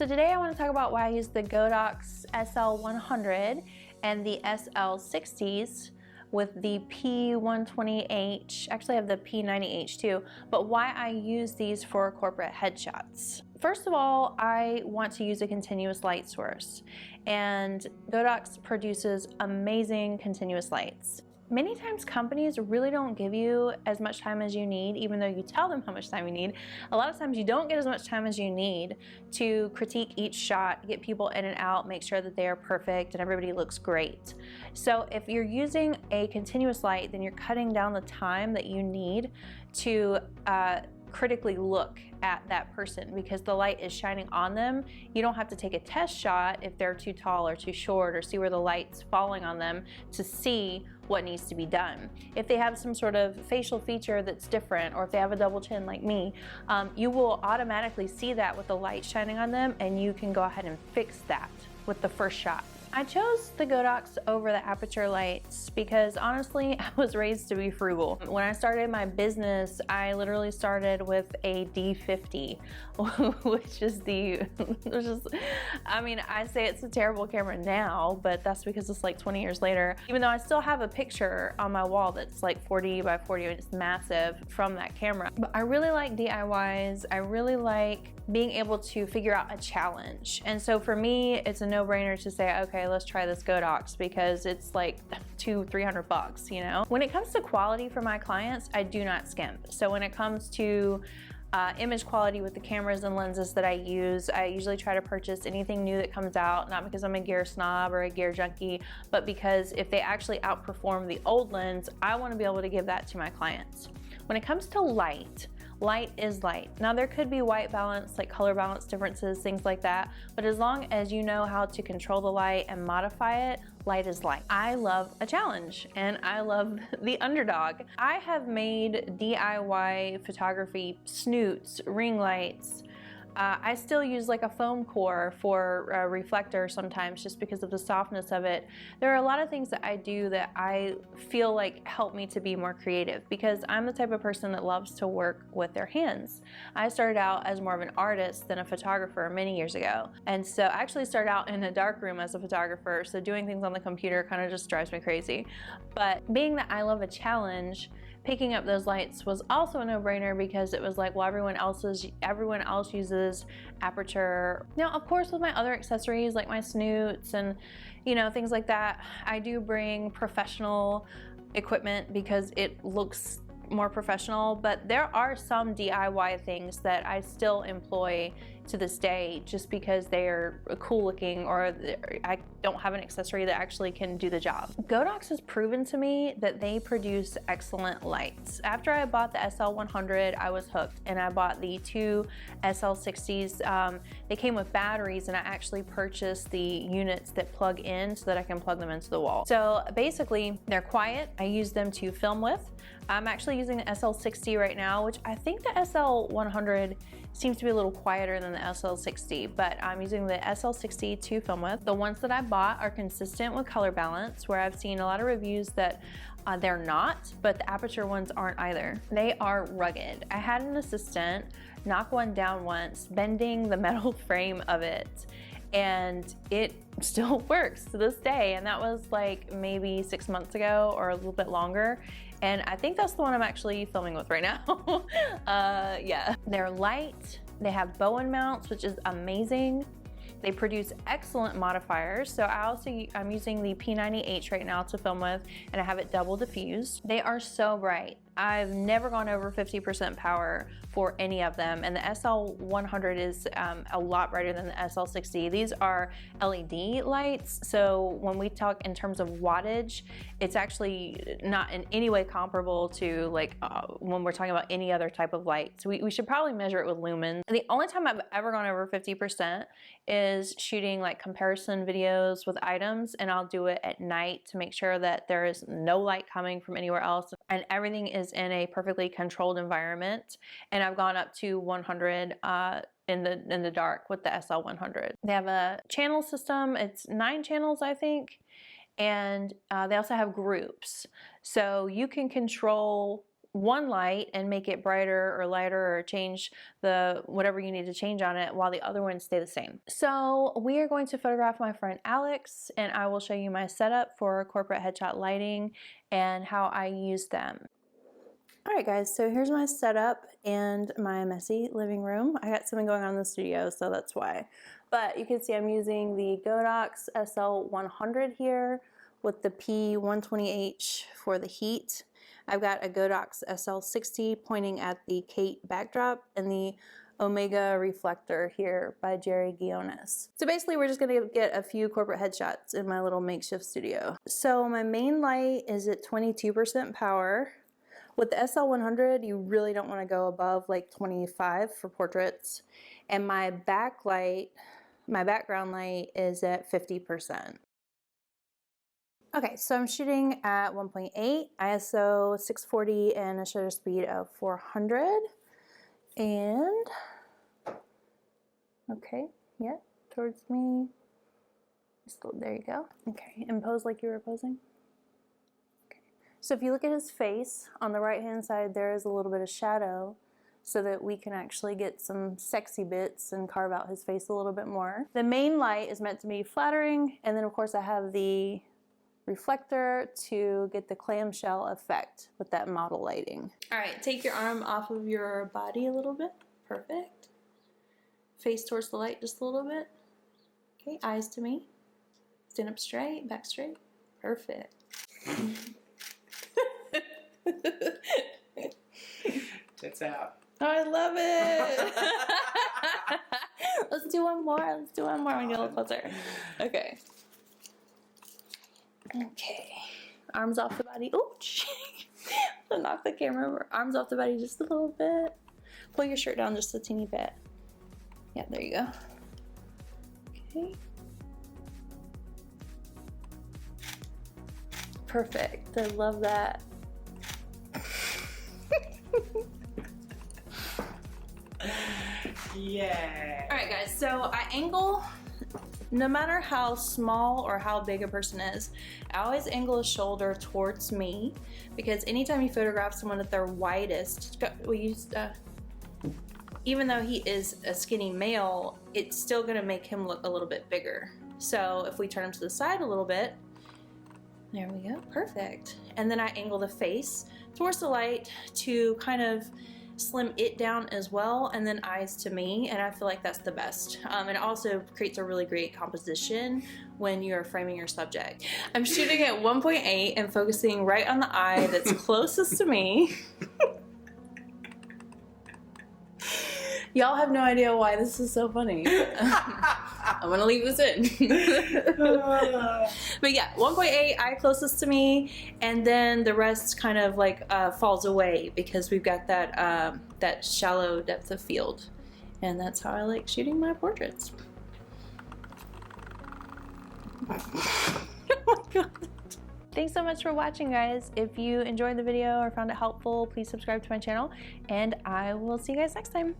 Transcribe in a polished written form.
So today I want to talk about why I use the Godox SL100 and the SL60s with the P120H. Actually I have the P90H too, but why I use these for corporate headshots. First of all, I want to use a continuous light source, and Godox produces amazing continuous lights. Many times companies really don't give you as much time as you need, even though you tell them how much time you need. A lot of times you don't get as much time as you need to critique each shot, get people in and out, make sure that they are perfect and everybody looks great. So if you're using a continuous light, then you're cutting down the time that you need to critically look at that person, because the light is shining on them. You don't have to take a test shot if they're too tall or too short, or see where the light's falling on them to see what needs to be done. If they have some sort of facial feature that's different, or if they have a double chin like me, you will automatically see that with the light shining on them, and you can go ahead and fix that with the first shot. I chose the Godox over the aperture lights because honestly, I was raised to be frugal. When I started my business, I literally started with a D50, I mean, I say it's a terrible camera now, but that's because it's like 20 years later. Even though I still have a picture on my wall that's like 40 by 40, and it's massive, from that camera. But I really like DIYs. I really like being able to figure out a challenge. And so for me, it's a no-brainer to say, okay, let's try this Godox, because it's like $200-300 bucks, you know? When it comes to quality for my clients, I do not skimp. So when it comes to image quality with the cameras and lenses that I usually try to purchase anything new that comes out, not because I'm a gear snob or a gear junkie, but because if they actually outperform the old lens, I want to be able to give that to my clients. When it comes to light, light is light. Now there could be white balance, like color balance differences, things like that, but as long as you know how to control the light and modify it, light is light. I love a challenge, and I love the underdog. I have made DIY photography snoots, ring lights. I still use like a foam core for a reflector sometimes, just because of the softness of it. There are a lot of things that I do that I feel like help me to be more creative, because I'm the type of person that loves to work with their hands. I started out as more of an artist than a photographer many years ago. And so I actually started out in a darkroom as a photographer, so doing things on the computer kind of just drives me crazy. But being that I love a challenge, picking up those lights was also a no-brainer, because it was like, well, everyone else uses aperture. Now, of course, with my other accessories like my snoots and, you know, things like that, I do bring professional equipment because it looks more professional, but there are some DIY things that I still employ to this day just because they are cool looking, or I don't have an accessory that actually can do the job. Godox has proven to me that they produce excellent lights. After I bought the SL100, I was hooked, and I bought the two SL60s. They came with batteries, and I actually purchased the units that plug in so that I can plug them into the wall. So basically, they're quiet. I use them to film with. I'm actually using the SL60 right now, which I think the SL100 seems to be a little quieter than the SL60, but I'm using the SL60 to film with. The ones that I bought are consistent with color balance, where I've seen a lot of reviews that they're not, but the aperture ones aren't either. They are rugged. I had an assistant knock one down once, bending the metal frame of it, and it still works to this day. And that was like maybe 6 months ago or a little bit longer. And I think that's the one I'm actually filming with right now. Yeah. They're light, they have Bowen mounts, which is amazing. They produce excellent modifiers. So I'm using the P90H right now to film with, and I have it double diffused. They are so bright. I've never gone over 50% power for any of them, and the SL100 is a lot brighter than the SL60. These are LED lights, so when we talk in terms of wattage, it's actually not in any way comparable to like when we're talking about any other type of light. So we should probably measure it with lumens. The only time I've ever gone over 50% is shooting like comparison videos with items, and I'll do it at night to make sure that there is no light coming from anywhere else and everything is in a perfectly controlled environment. And I've gone up to 100 in the dark with the SL100. They have a channel system. It's 9 channels, I think. And they also have groups. So you can control one light and make it brighter or lighter or change the whatever you need to change on it while the other ones stay the same. So we are going to photograph my friend Alex, and I will show you my setup for corporate headshot lighting and how I use them. Alright guys, so here's my setup and my messy living room. I got something going on in the studio, so that's why. But you can see I'm using the Godox SL100 here with the P120H for the heat. I've got a Godox SL60 pointing at the Kate backdrop and the Omega reflector here by Jerry Guiones. So basically we're just gonna get a few corporate headshots in my little makeshift studio. So my main light is at 22% power. With the SL100, you really don't want to go above like 25 for portraits. And my backlight, my background light is at 50%. Okay, so I'm shooting at 1.8, ISO 640 and a shutter speed of 400. And, okay, yeah, towards me. There you go. Okay, and pose like you were posing. So if you look at his face, on the right hand side there is a little bit of shadow so that we can actually get some sexy bits and carve out his face a little bit more. The main light is meant to be flattering, and then of course I have the reflector to get the clamshell effect with that model lighting. Alright, take your arm off of your body a little bit. Perfect. Face towards the light just a little bit. Okay, eyes to me. Stand up straight, back straight. Perfect. Tits out. Oh, I love it. Let's do one more. Let's do one more. I'm gonna get a little closer. Okay. Okay. Arms off the body. Oh, I'll knock the camera over. Arms off the body just a little bit. Pull your shirt down just a teeny bit. Yeah, there you go. Okay. Perfect. I love that. Yeah. Alright guys, so I angle, no matter how small or how big a person is, I always angle a shoulder towards me, because anytime you photograph someone at their widest, even though he is a skinny male, it's still going to make him look a little bit bigger. So if we turn him to the side a little bit, there we go, perfect. And then I angle the face towards the light to kind of slim it down as well, and then eyes to me, and I feel like that's the best. It also creates a really great composition when you're framing your subject. I'm shooting at 1.8 and focusing right on the eye that's closest to me. Y'all have no idea why this is so funny. I'm gonna leave this in. But yeah, 1.8, eye closest to me, and then the rest kind of like falls away because we've got that that shallow depth of field, and that's how I like shooting my portraits. Oh my god. Thanks so much for watching, guys. If you enjoyed the video or found it helpful, please subscribe to my channel, and I will see you guys next time.